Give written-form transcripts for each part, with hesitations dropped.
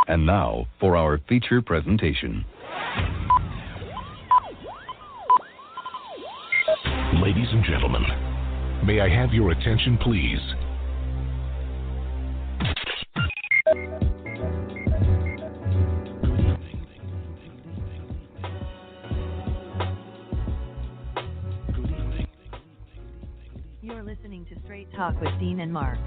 And now for our feature presentation. Ladies and gentlemen, may I have your attention, please? You're listening to Straight Talk with Dean and Mark.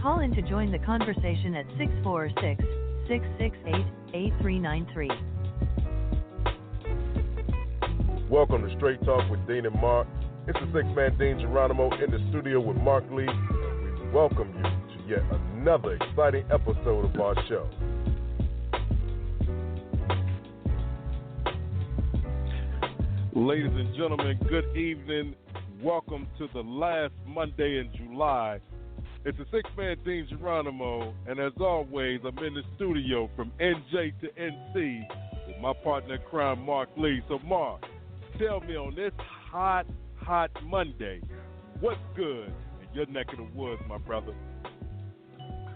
Call in to join the conversation at 646-668-8393. Welcome to Straight Talk with Dean and Mark. It's the six-man Dean Geronimo in the studio with Mark Lee, and we welcome you to yet another exciting episode of our show. Ladies and gentlemen, good evening. Welcome to the last Monday in July. It's the six-man Dean Geronimo, and as always, I'm in the studio from NJ to NC with my partner in crime, Mark Lee. So, Mark, tell me on this hot Monday, what's good in your neck of the woods, my brother?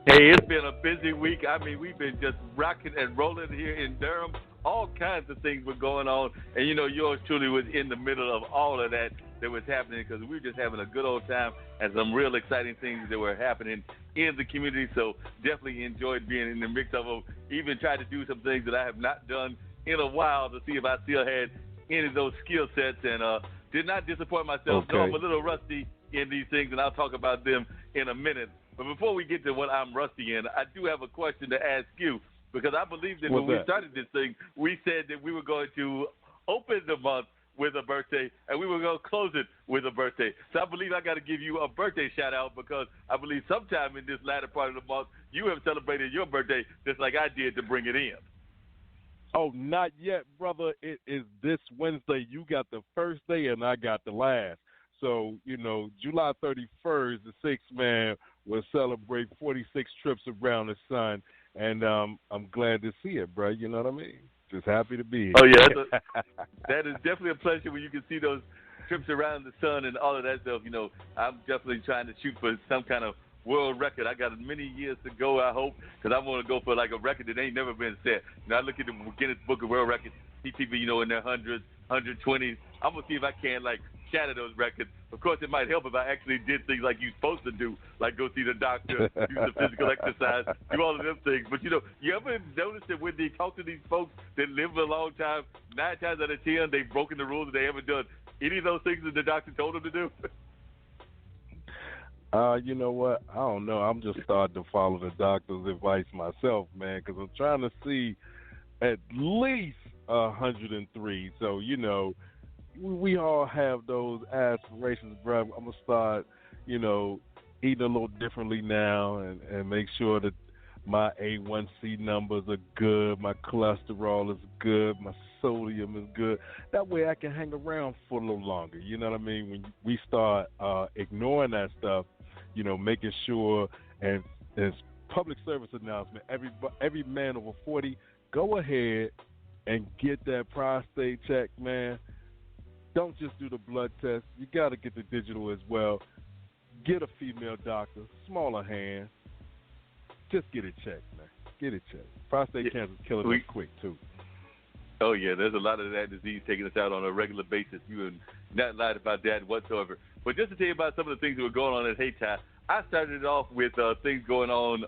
Hey, it's been a busy week. I mean, we've been just rocking and rolling here in Durham. All kinds of things were going on, and you know, yours truly was in the middle of all of that was happening because we were just having a good old time and some real exciting things that were happening in the community. So definitely enjoyed being in the mix of them. Even tried to do some things that I have not done in a while to see if I still had any of those skill sets, and did not disappoint myself. Okay. So I'm a little rusty in these things, and I'll talk about them in a minute. But before we get to what I'm rusty in, I do have a question to ask you, because I believe that when we started this thing, we said that we were going to open the month with a birthday, and we were going to close it with a birthday. So I believe I got to give you a birthday shout-out, because I believe sometime in this latter part of the month, you have celebrated your birthday just like I did to bring it in. Oh, not yet, brother. It is this Wednesday. You got the first day, and I got the last. So, you know, July 31st, the six-man will celebrate 46 trips around the sun, and I'm glad to see it, bro. You know what I mean? Just happy to be here. Oh, yeah. That is definitely a pleasure when you can see those trips around the sun and all of that stuff. You know, I'm definitely trying to shoot for some kind of world record. I got many years to go, I hope, because I want to go for like a record that ain't never been set. Now, I look at the Guinness Book of World Records, see people, you know, in their hundreds, 120s. I'm going to see if I can, like, shatter those records. Of course, it might help if I actually did things like you're supposed to do, like go see the doctor, do some physical exercise, do all of them things. But, you know, you ever notice that when they talk to these folks that live a long time, 9 times out of 10, they've broken the rules and they haven't done any of those things that the doctor told them to do? You know what? I don't know. I'm just starting to follow the doctor's advice myself, man, because I'm trying to see at least 103. So, you know, we all have those aspirations, bro. I'm going to start, you know, eating a little differently now and make sure that my A1C numbers are good, my cholesterol is good, my sodium is good. That way I can hang around for a little longer. You know what I mean? When we start ignoring that stuff, you know, making sure, and as public service announcement, every man over 40, go ahead and get that prostate check, man. Don't just do the blood test. You got to get the digital as well. Get a female doctor, smaller hand. Just get it checked, man. Get it checked. Prostate cancer is killing us quick, too. Oh, yeah, there's a lot of that disease taking us out on a regular basis. You have not lied about that whatsoever. But just to tell you about some of the things that were going on at Haytime, I started it off with things going on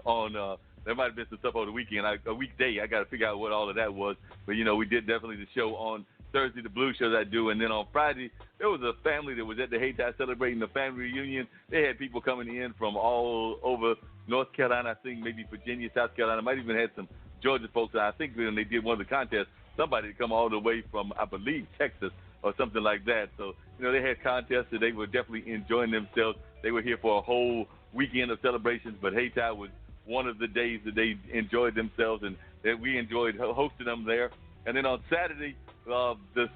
there might have been some stuff over the weekend. A weekday, I got to figure out what all of that was. But, you know, we did definitely the show on Thursday, the blues show that I do, and then on Friday, there was a family that was at the Haytime celebrating the family reunion. They had people coming in from all over North Carolina, I think maybe Virginia, South Carolina, might even had some Georgia folks. I think when they did one of the contests, somebody had come all the way from, I believe, Texas or something like that. So, you know, they had contests and they were definitely enjoying themselves. They were here for a whole weekend of celebrations, but Haytime was one of the days that they enjoyed themselves, and that we enjoyed hosting them there. And then on Saturday, the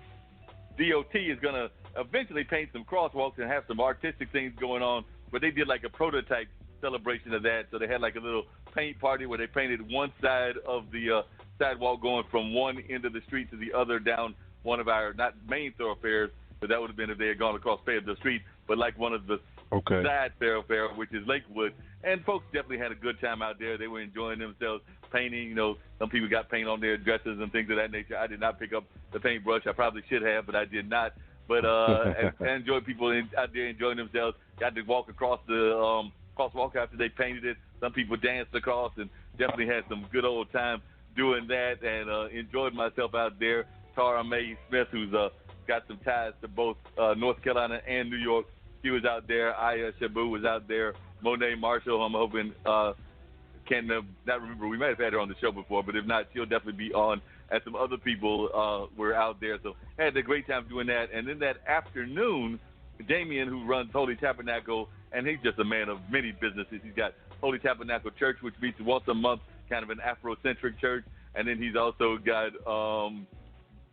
DOT is going to eventually paint some crosswalks and have some artistic things going on, but they did like a prototype celebration of that. So they had like a little paint party where they painted one side of the sidewalk going from one end of the street to the other down one of our, not main thoroughfares, but that would have been if they had gone across the street, but like one of the side thoroughfare, which is Lakewood. And folks definitely had a good time out there. They were enjoying themselves painting. Some people got paint on their dresses and things of that nature. I did not pick up the paintbrush. I probably should have, but I did not. But I enjoyed people out there enjoying themselves. Got to walk across the crosswalk after they painted it. Some people danced across and definitely had some good old time doing that and enjoyed myself out there. Tara Mae Smith, who's got some ties to both North Carolina and New York, she was out there. Aya Shabu was out there. Monet Marshall, I'm hoping, not remember. We might have had her on the show before, but if not, she'll definitely be on. And some other people were out there. So I had a great time doing that. And then that afternoon, Damien, who runs Holy Tabernacle, and he's just a man of many businesses. He's got Holy Tabernacle Church, which meets once a month, kind of an Afrocentric church. And then he's also got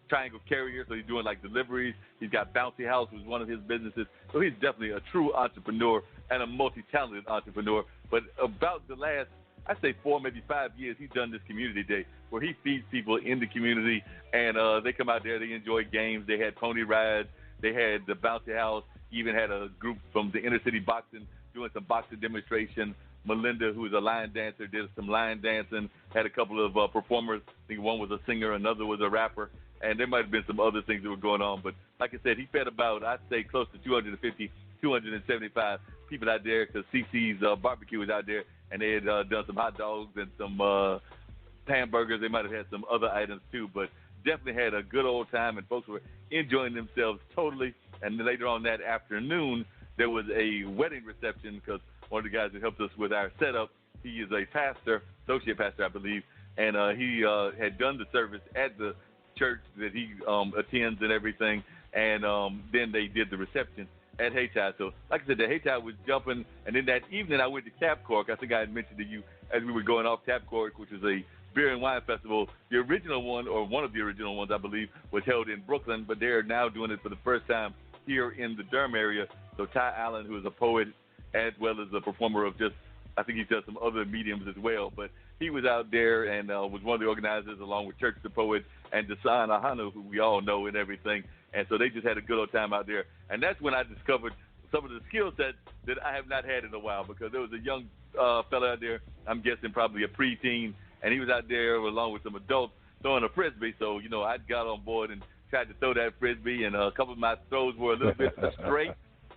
Triangle Carrier, so he's doing like deliveries. He's got Bouncy House, which is one of his businesses. So he's definitely a true entrepreneur and a multi-talented entrepreneur. But about the last, I'd say 4, maybe 5 years, he's done this community day where he feeds people in the community, and they come out there, they enjoy games. They had pony rides. They had the Bouncy House. He even had a group from the inner city boxing doing some boxing demonstration. Melinda, who is a line dancer, did some line dancing, had a couple of performers. I think one was a singer, another was a rapper, and there might have been some other things that were going on. But like I said, he fed about, I'd say, close to 250, 275 people out there because CC's barbecue was out there, and they had done some hot dogs and some hamburgers. They might have had some other items too, but definitely had a good old time, and folks were enjoying themselves totally. And then later on that afternoon, there was a wedding reception because one of the guys that helped us with our setup, he is a pastor, associate pastor, I believe, and he had done the service at the church that he attends and everything, and then they did the reception at Hayti. So, like I said, the Hayti was jumping, and then that evening I went to Tap Cork. I think I had mentioned to you as we were going off Tap Cork, which is a beer and wine festival. The original one, or one of the original ones, I believe, was held in Brooklyn, but they are now doing it for the first time here in the Durham area. So Ty Allen, who is a poet as well as a performer of just, I think he's done some other mediums as well, but he was out there and was one of the organizers along with Church the Poet and Desan Ahanu, who we all know and everything. And so they just had a good old time out there. And that's when I discovered some of the skill sets that I have not had in a while, because there was a young fella out there, I'm guessing probably a preteen, and he was out there along with some adults throwing a Frisbee. So, I got on board and tried to throw that Frisbee, and a couple of my throws were a little bit straight,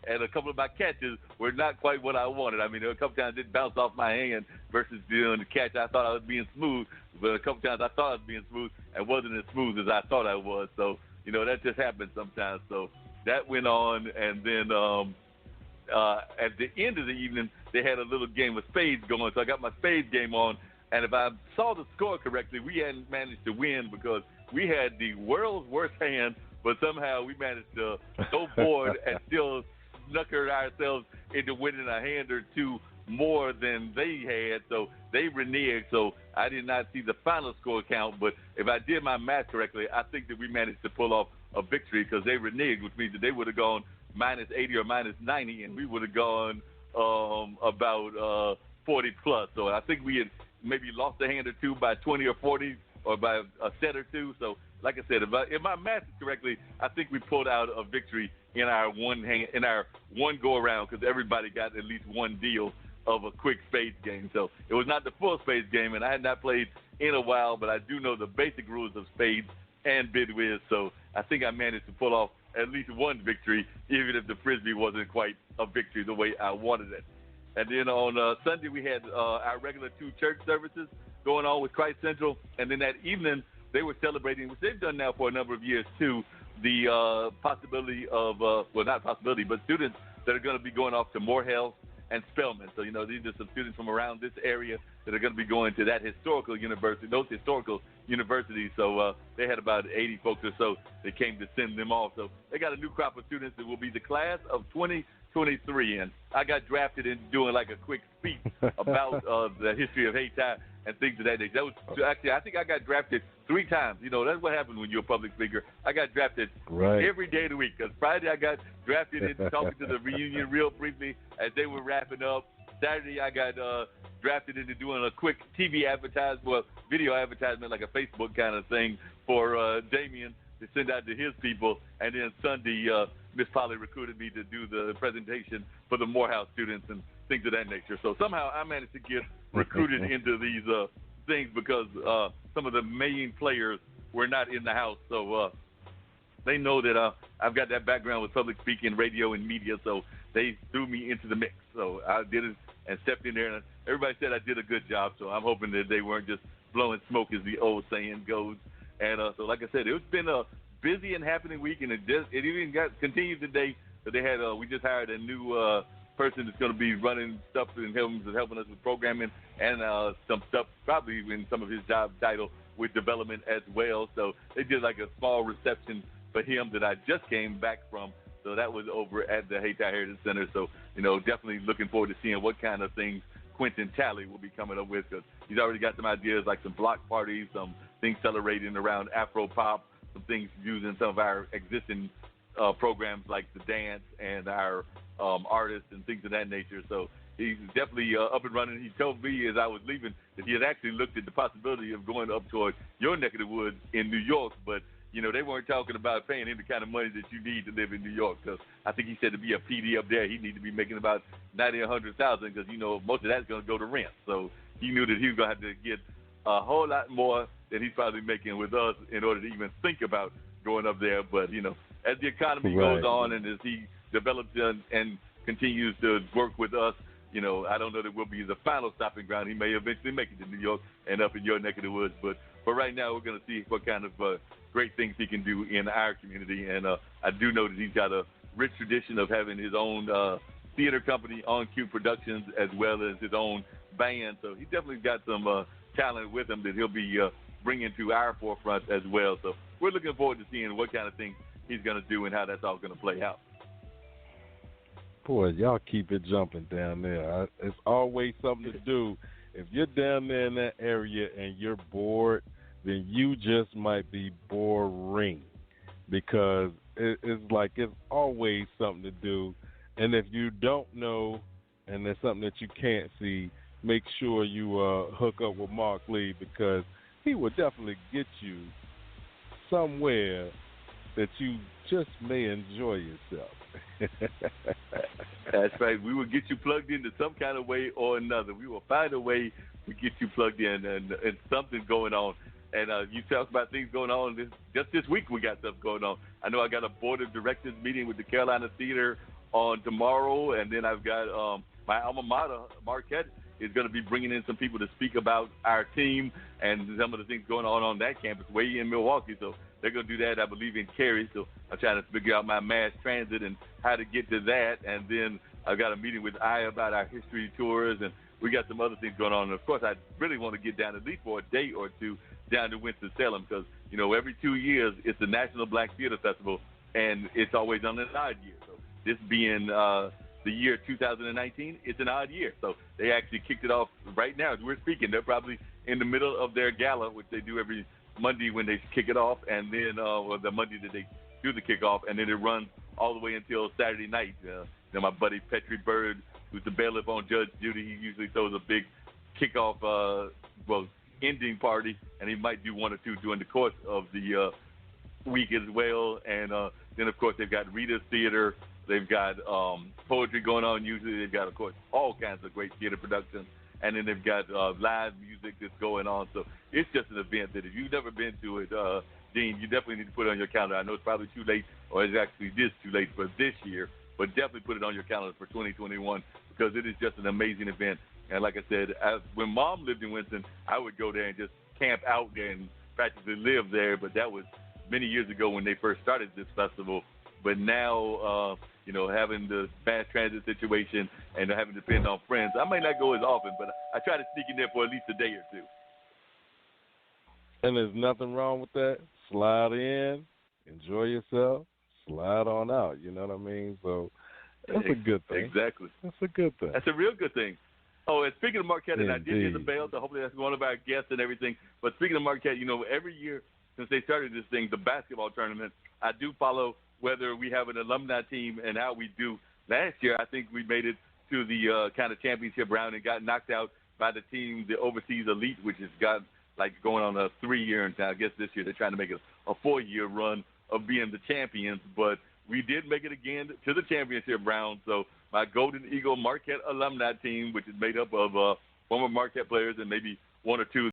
and a couple of my catches were not quite what I wanted. I mean, there were a couple times it bounced off my hand versus doing the catch. I thought I was being smooth, but a couple times I thought I was being smooth and wasn't as smooth as I thought I was. So, that just happens sometimes. So that went on, and then at the end of the evening, they had a little game of spades going. So I got my spades game on, and if I saw the score correctly, we hadn't managed to win because we had the world's worst hand, but somehow we managed to go board and still snuckered ourselves into winning a hand or two more than they had. So they reneged. So I did not see the final score count, but if I did my math correctly, I think that we managed to pull off a victory because they reneged, which means that they would have gone minus 80 or minus 90, and we would have gone about 40 plus. So I think we had maybe lost a hand or two by 20 or 40 or by a set or two. So like I said, if my math is correctly, I think we pulled out a victory in our one go around because everybody got at least one deal of a quick spades game. So it was not the full spades game, and I had not played in a while, but I do know the basic rules of spades and bid whiz. So I think I managed to pull off at least one victory, even if the Frisbee wasn't quite a victory the way I wanted it. And then on Sunday, we had our regular 2 church services going on with Christ Central. And then that evening, they were celebrating, which they've done now for a number of years too, the possibility of, not possibility, but students that are going to be going off to Morehouse and Spelman. So, these are some students from around this area that are going to be going to that historical university, those historical universities. So they had about 80 folks or so that came to send them off. So they got a new crop of students that will be the class of 2023. And I got drafted in doing like a quick speech about the history of Hayti and things of that nature. That was actually, I think I got drafted 3 times. That's what happens when you're a public speaker. I got drafted every day of the week. Because Friday I got drafted into talking to the reunion real briefly as they were wrapping up. Saturday I got drafted into doing a quick TV advertisement, video advertisement, like a Facebook kind of thing for Damien to send out to his people. And then Sunday, Miss Polly recruited me to do the presentation for the Morehouse students. And things of that nature. So somehow I managed to get recruited into these things because some of the main players were not in the house. So they know that I've got that background with public speaking, radio, and media. So they threw me into the mix. So I did it and stepped in there, and everybody said I did a good job. So I'm hoping that they weren't just blowing smoke, as the old saying goes. And so, like I said, it's been a busy and happening week, and it even continued today. So they had we just hired a new person that's going to be running stuff and helping us with programming and some stuff, probably in some of his job title with development as well. So they did like a small reception for him that I just came back from. So that was over at the Hayti Heritage Center. So, definitely looking forward to seeing what kind of things Quentin Talley will be coming up with, because he's already got some ideas like some block parties, some things celebrating around Afro pop, some things using some of our existing programs like the dance and our artists and things of that nature. So he's definitely up and running. He told me as I was leaving that he had actually looked at the possibility of going up toward your neck of the woods in New York, but they weren't talking about paying any kind of money that you need to live in New York, because I think he said to be a PD up there, he'd need to be making about $90,000 or $100,000, because most of that's going to go to rent. So he knew that he was going to have to get a whole lot more than he's probably making with us in order to even think about going up there. But as the economy goes on and as he develops and continues to work with us, I don't know that we'll be the final stopping ground. He may eventually make it to New York and up in your neck of the woods. But for right now, we're going to see what kind of great things he can do in our community. And I do know that he's got a rich tradition of having his own theater company, On Cue Productions, as well as his own band. So he's definitely got some talent with him that he'll be bringing to our forefront as well. So we're looking forward to seeing what kind of things he's going to do and how that's all going to play out. Boy, y'all keep it jumping down there. It's always something to do. If you're down there in that area and you're bored, then you just might be boring, because it's like it's always something to do. And if you don't know and there's something that you can't see, make sure you hook up with Mark Lee, because he will definitely get you somewhere that you just may enjoy yourself. That's right. We will get you plugged into some kind of way or another. We will find a way to get you plugged in and something going on. And you talk about things going on. Just this week we got stuff going on. I know I got a board of directors meeting with the Carolina Theater on tomorrow, and then I've got my alma mater, Marquette, is going to be bringing in some people to speak about our team and some of the things going on that campus way in Milwaukee. So they're going to do that, I believe, in Cary. So I'm trying to figure out my mass transit and how to get to that. And then I've got a meeting with about our history tours, and we got some other things going on. And, of course, I really want to get down at least for a day or two down to Winston-Salem, because, every 2 years it's the National Black Theater Festival, and it's always on an odd year. So this being the year 2019, it's an odd year. So they actually kicked it off right now as we're speaking. They're probably in the middle of their gala, which they do every Monday when they kick it off, and then or the Monday that they do the kickoff, and then it runs all the way until Saturday night. My buddy Petrie Bird, who's the bailiff on Judge Judy, he usually throws a big kickoff, ending party, and he might do one or two during the course of the week as well. And then, of course, they've got Rita's Theater. They've got poetry going on usually. They've got, of course, all kinds of great theater productions. And then they've got live music that's going on. So it's just an event that if you've never been to it, Dean, you definitely need to put it on your calendar. I know it's probably too late, or it's actually too late for this year, but definitely put it on your calendar for 2021, because it is just an amazing event. And like I said, when Mom lived in Winston, I would go there and just camp out there and practically live there. But that was many years ago when they first started this festival. But now, having the mass transit situation and having to depend on friends, I may not go as often, but I try to sneak in there for at least a day or two. And there's nothing wrong with that. Slide in, enjoy yourself, slide on out. You know what I mean? So that's a good thing. Exactly. That's a good thing. That's a real good thing. Oh, and speaking of Marquette, and I did hear the bell, so hopefully that's one of our guests and everything. But speaking of Marquette, every year since they started this thing, the basketball tournament, I do follow whether we have an alumni team and how we do. Last year, I think we made it to the kind of championship round and got knocked out by the team, the Overseas Elite, which has got going on a 3-year, and I guess this year they're trying to make it a 4-year run of being the champions. But we did make it again to the championship round, so my Golden Eagle Marquette alumni team, which is made up of former Marquette players and maybe one or two